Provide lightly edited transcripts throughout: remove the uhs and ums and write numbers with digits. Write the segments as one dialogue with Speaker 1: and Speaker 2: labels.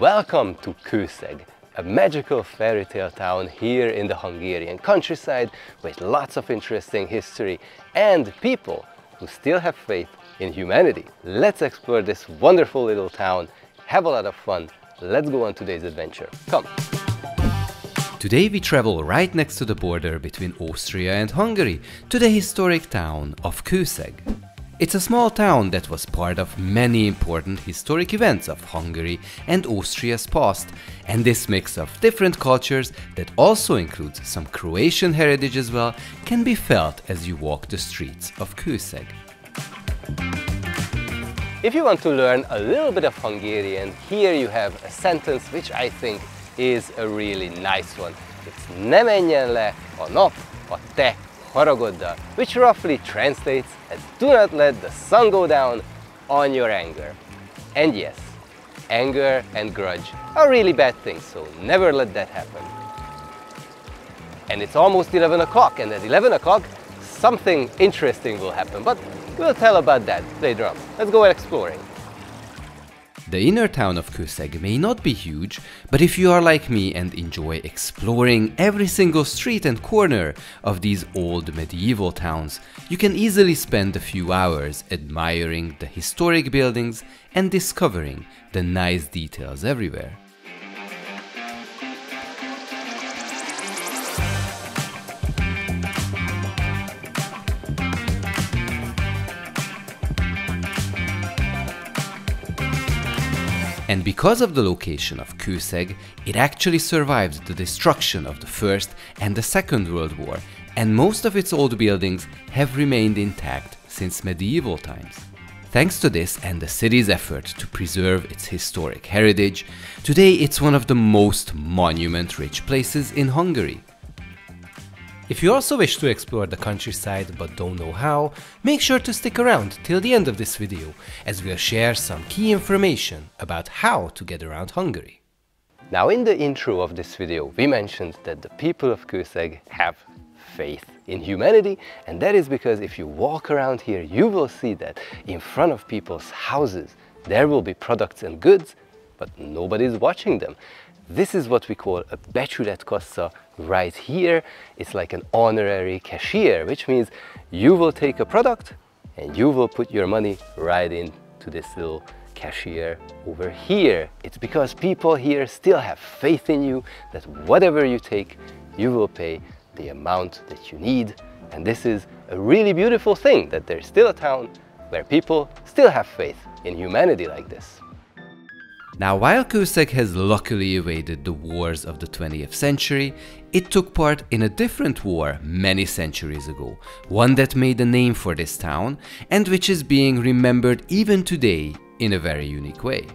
Speaker 1: Welcome to Kőszeg, a magical fairy tale town here in the Hungarian countryside with lots of interesting history and people who still have faith in humanity. Let's explore this wonderful little town, have a lot of fun. Let's go on today's adventure. Come!
Speaker 2: Today we travel right next to the border between Austria and Hungary to the historic town of Kőszeg. It's a small town that was part of many important historic events of Hungary and Austria's past, and this mix of different cultures that also includes some Croatian heritage as well can be felt as you walk the streets of Kőszeg.
Speaker 1: If you want to learn a little bit of Hungarian, here you have a sentence which I think is a really nice one. It's ne menjen le a nap a te haragoddal, which roughly translates as do not let the sun go down on your anger. And yes, anger and grudge are really bad things, so never let that happen. And it's almost 11 o'clock, and at 11 o'clock something interesting will happen, but we'll tell about that later on. Let's go exploring.
Speaker 2: The inner town of Kőszeg may not be huge, but if you are like me and enjoy exploring every single street and corner of these old medieval towns, you can easily spend a few hours admiring the historic buildings and discovering the nice details everywhere. And because of the location of Kőszeg, it actually survived the destruction of the First and the Second World War, and most of its old buildings have remained intact since medieval times. Thanks to this and the city's effort to preserve its historic heritage, today it's one of the most monument-rich places in Hungary. If you also wish to explore the countryside but don't know how, make sure to stick around till the end of this video, as we'll share some key information about how to get around Hungary.
Speaker 1: Now, in the intro of this video, we mentioned that the people of Kőszeg have faith in humanity, and that is because if you walk around here, you will see that in front of people's houses there will be products and goods, but nobody's watching them. This is what we call a becsületkassa right here. It's like an honorary cashier, which means you will take a product and you will put your money right into this little cashier over here. It's because people here still have faith in you that whatever you take, you will pay the amount that you need. And this is a really beautiful thing, that there's still a town where people still have faith in humanity like this.
Speaker 2: Now, while Kőszeg has luckily evaded the wars of the 20th century, it took part in a different war many centuries ago, one that made a name for this town and which is being remembered even today in a very unique way.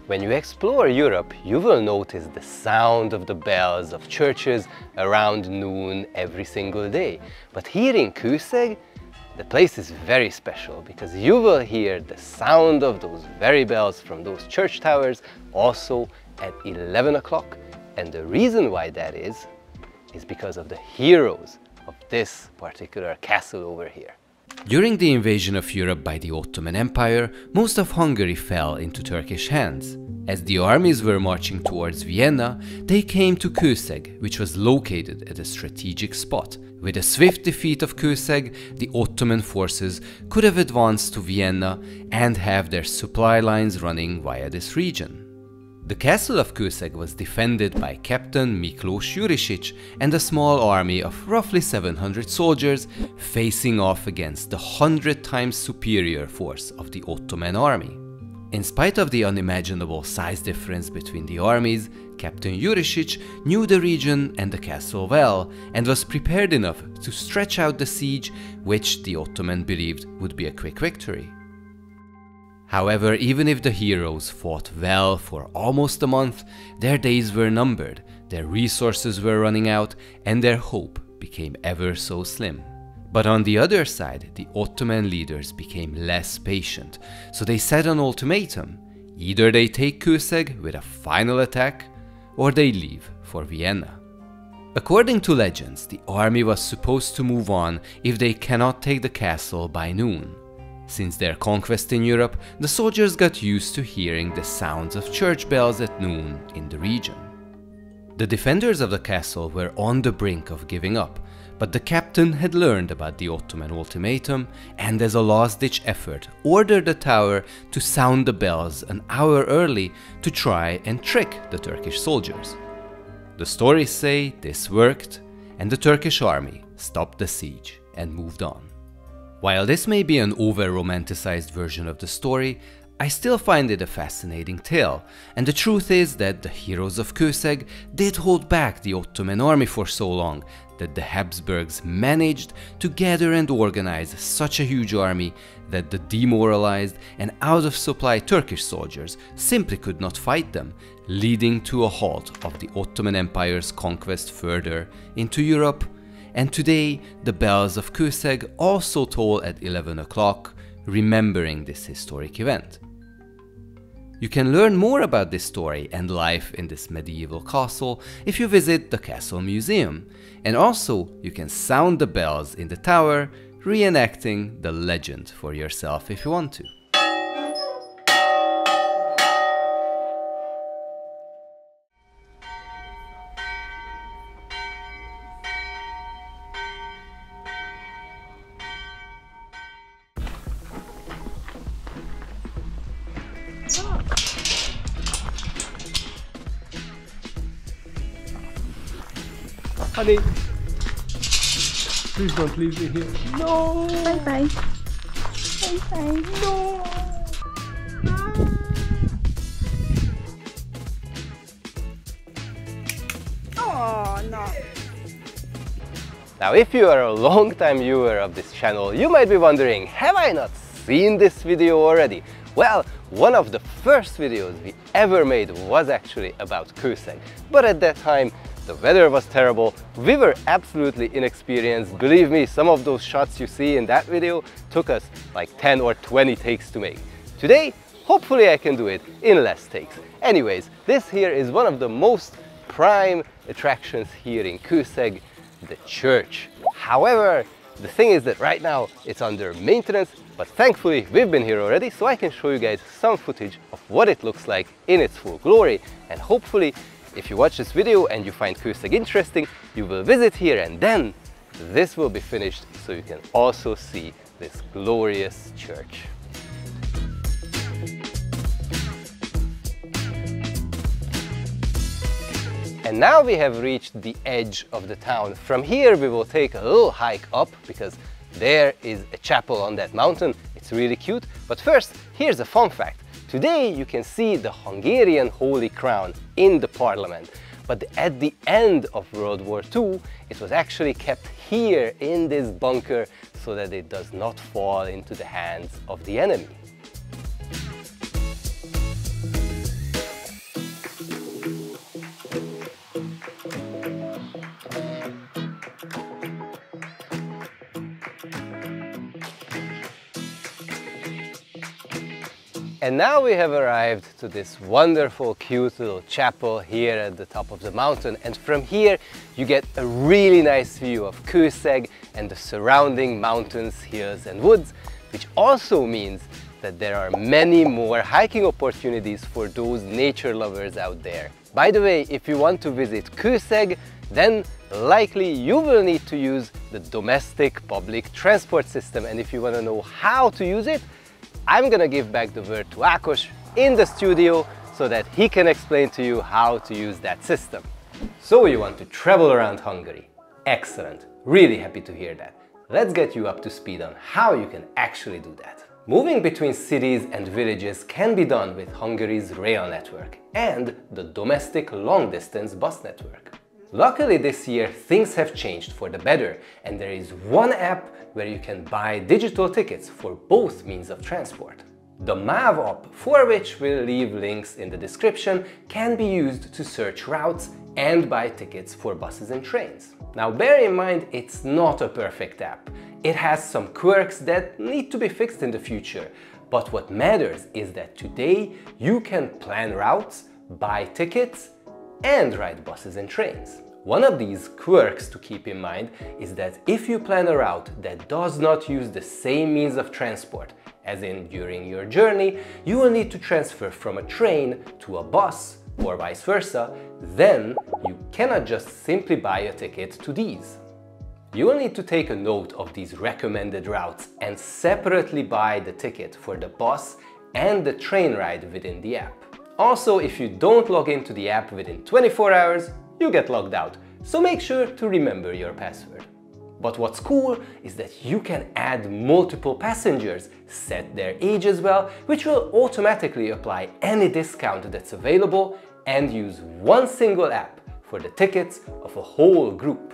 Speaker 1: When you explore Europe, you will notice the sound of the bells of churches around noon every single day. But here in Kőszeg, the place is very special because you will hear the sound of those very bells from those church towers also at 11 o'clock. And the reason why that is because of the heroes of this particular castle over here.
Speaker 2: During the invasion of Europe by the Ottoman Empire, most of Hungary fell into Turkish hands. As the armies were marching towards Vienna, they came to Kőszeg, which was located at a strategic spot. With a swift defeat of Kőszeg, the Ottoman forces could have advanced to Vienna and have their supply lines running via this region. The castle of Kőszeg was defended by Captain Miklós Jurisic and a small army of roughly 700 soldiers facing off against the 100 times superior force of the Ottoman army. In spite of the unimaginable size difference between the armies, Captain Jurisic knew the region and the castle well and was prepared enough to stretch out the siege, which the Ottoman believed would be a quick victory. However, even if the heroes fought well for almost a month, their days were numbered, their resources were running out, and their hope became ever so slim. But on the other side, the Ottoman leaders became less patient, so they set an ultimatum. Either they take Kőszeg with a final attack, or they leave for Vienna. According to legends, the army was supposed to move on if they cannot take the castle by noon. Since their conquest in Europe, the soldiers got used to hearing the sounds of church bells at noon in the region. The defenders of the castle were on the brink of giving up, but the captain had learned about the Ottoman ultimatum and, as a last-ditch effort, ordered the tower to sound the bells an hour early to try and trick the Turkish soldiers. The stories say this worked, and the Turkish army stopped the siege and moved on. While this may be an over-romanticized version of the story, I still find it a fascinating tale, and the truth is that the heroes of Kőszeg did hold back the Ottoman army for so long that the Habsburgs managed to gather and organize such a huge army that the demoralized and out-of-supply Turkish soldiers simply could not fight them, leading to a halt of the Ottoman Empire's conquest further into Europe. And today, the bells of Kőszeg also toll at 11 o'clock, remembering this historic event. You can learn more about this story and life in this medieval castle if you visit the Castle Museum, and also you can sound the bells in the tower, reenacting the legend for yourself if you want to.
Speaker 1: Honey, please don't leave me here. No!
Speaker 3: Bye-bye. Bye-bye.
Speaker 1: No!
Speaker 3: Oh, no.
Speaker 1: Now, if you are a long-time viewer of this channel, you might be wondering, have I not seen this video already? Well, one of the first videos we ever made was actually about Kőszeg, but at that time the weather was terrible, we were absolutely inexperienced. Believe me, some of those shots you see in that video took us like 10 or 20 takes to make. Today, hopefully I can do it in less takes. Anyways, this here is one of the most prime attractions here in Kőszeg, the church. However, the thing is that right now it's under maintenance, but thankfully we've been here already, so I can show you guys some footage of what it looks like in its full glory, and hopefully if you watch this video and you find Kőszeg interesting, you will visit here, and then this will be finished so you can also see this glorious church. And now we have reached the edge of the town. From here we will take a little hike up because there is a chapel on that mountain. It's really cute. But first, here's a fun fact. Today you can see the Hungarian Holy Crown in the parliament. But at the end of World War II, it was actually kept here in this bunker so that it does not fall into the hands of the enemy. And now we have arrived to this wonderful, cute little chapel here at the top of the mountain. And from here you get a really nice view of Kőszeg and the surrounding mountains, hills and woods, which also means that there are many more hiking opportunities for those nature lovers out there. By the way, if you want to visit Kőszeg, then likely you will need to use the domestic public transport system. And if you want to know how to use it, I'm gonna give back the word to Ákos in the studio so that he can explain to you how to use that system. So you want to travel around Hungary? Excellent, really happy to hear that. Let's get you up to speed on how you can actually do that. Moving between cities and villages can be done with Hungary's rail network and the domestic long-distance bus network. Luckily this year things have changed for the better, and there is one app where you can buy digital tickets for both means of transport. The MÁV app, for which we'll leave links in the description, can be used to search routes and buy tickets for buses and trains. Now bear in mind, it's not a perfect app. It has some quirks that need to be fixed in the future, but what matters is that today you can plan routes, buy tickets and ride buses and trains. One of these quirks to keep in mind is that if you plan a route that does not use the same means of transport as in during your journey, you will need to transfer from a train to a bus or vice versa, then you cannot just simply buy a ticket to these. You will need to take a note of these recommended routes and separately buy the ticket for the bus and the train ride within the app. Also, if you don't log into the app within 24 hours, you get logged out, so make sure to remember your password. But what's cool is that you can add multiple passengers, set their age as well, which will automatically apply any discount that's available, and use one single app for the tickets of a whole group.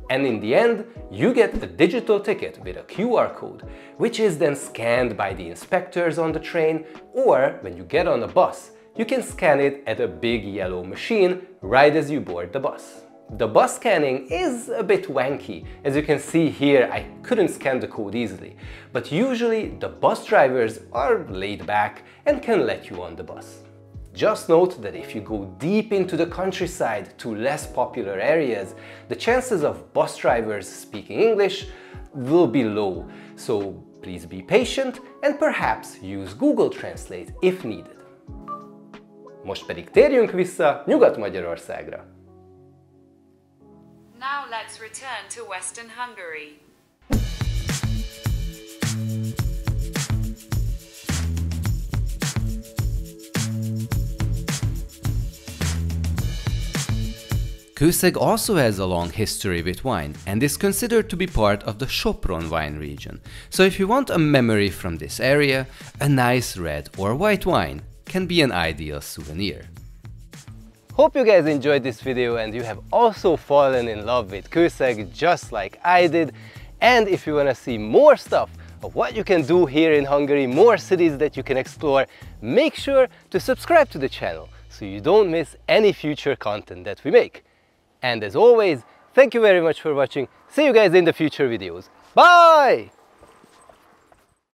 Speaker 1: And in the end, you get a digital ticket with a QR code, which is then scanned by the inspectors on the train, or when you get on a bus, you can scan it at a big yellow machine right as you board the bus. The bus scanning is a bit wanky. As you can see here, I couldn't scan the code easily, but usually the bus drivers are laid back and can let you on the bus. Just note that if you go deep into the countryside to less popular areas, the chances of bus drivers speaking English will be low, so please be patient and perhaps use Google Translate if needed. Most pedig térjünk vissza Nyugat-Magyarországra.
Speaker 4: Now let's return to Western Hungary.
Speaker 2: Kőszeg also has a long history with wine and is considered to be part of the Sopron wine region. So if you want a memory from this area, a nice red or white wine can be an ideal souvenir.
Speaker 1: Hope you guys enjoyed this video and you have also fallen in love with Kőszeg just like I did. And if you want to see more stuff of what you can do here in Hungary, more cities that you can explore, make sure to subscribe to the channel so you don't miss any future content that we make. And as always, thank you very much for watching. See you guys in the future videos. Bye!